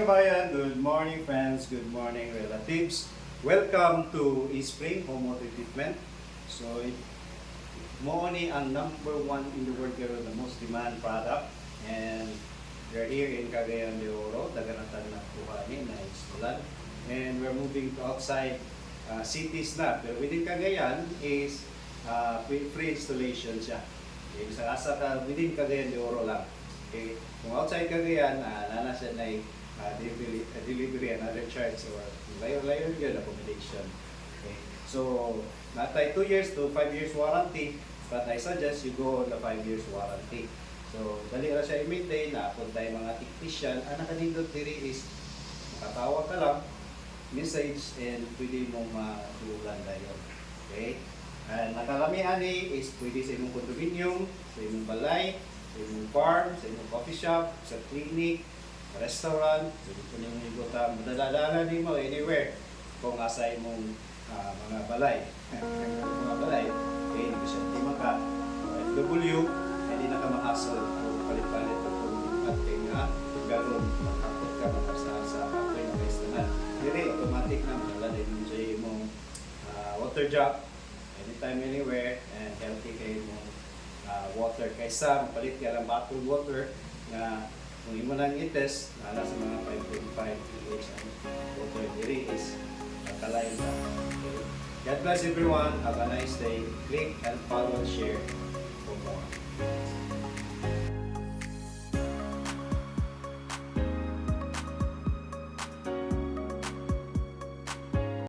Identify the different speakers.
Speaker 1: kabayan, good morning friends, good morning relatives. Welcome to Spring Home Water Treatment. So, mo ni ang number one in the world pero the most demand product. And we're here in Cagayan de Oro, daganatan na kuhanin na instalan. And we're moving to outside cities na. Pero within Cagayan is free installation siya. Okay, sa asa ka within Cagayan de Oro lang. Okay, kung outside Cagayan, nana siya na delivery and other charge or layer yun, accommodation. Okay. So, natay 2 years to 5 years warranty, but I suggest you go on the 5 years warranty. So, dali ra siya i-maintain, naapon tayo mga technician. Ang nakanindot diri is, makatawag ka lang, message, and pwede mong matulan tayo. Okay? And nakalamihan is pwede sa imong condominium, sa imong balay, sa imong farm, sa imong coffee shop, sa clinic, restaurant, pwede po niyong iguta, madadala mo anywhere kung asa imong mga balay. Mga balay, okay, hindi siya tima ka, FW, hindi na ka makasal o palit-palit o kung ating galon, makakot ka makasasa, apoy na guys na. Hindi, automatic na madala din mo sa imong water jug, anytime, anywhere, and healthy kayo mong water. Kaysa mapalit ka lang bottled water na kung imo nang i-test, nala sa mga 5.5 pH ang water diri is kalain na. God bless everyone. Have a nice day. Click and follow and share for more.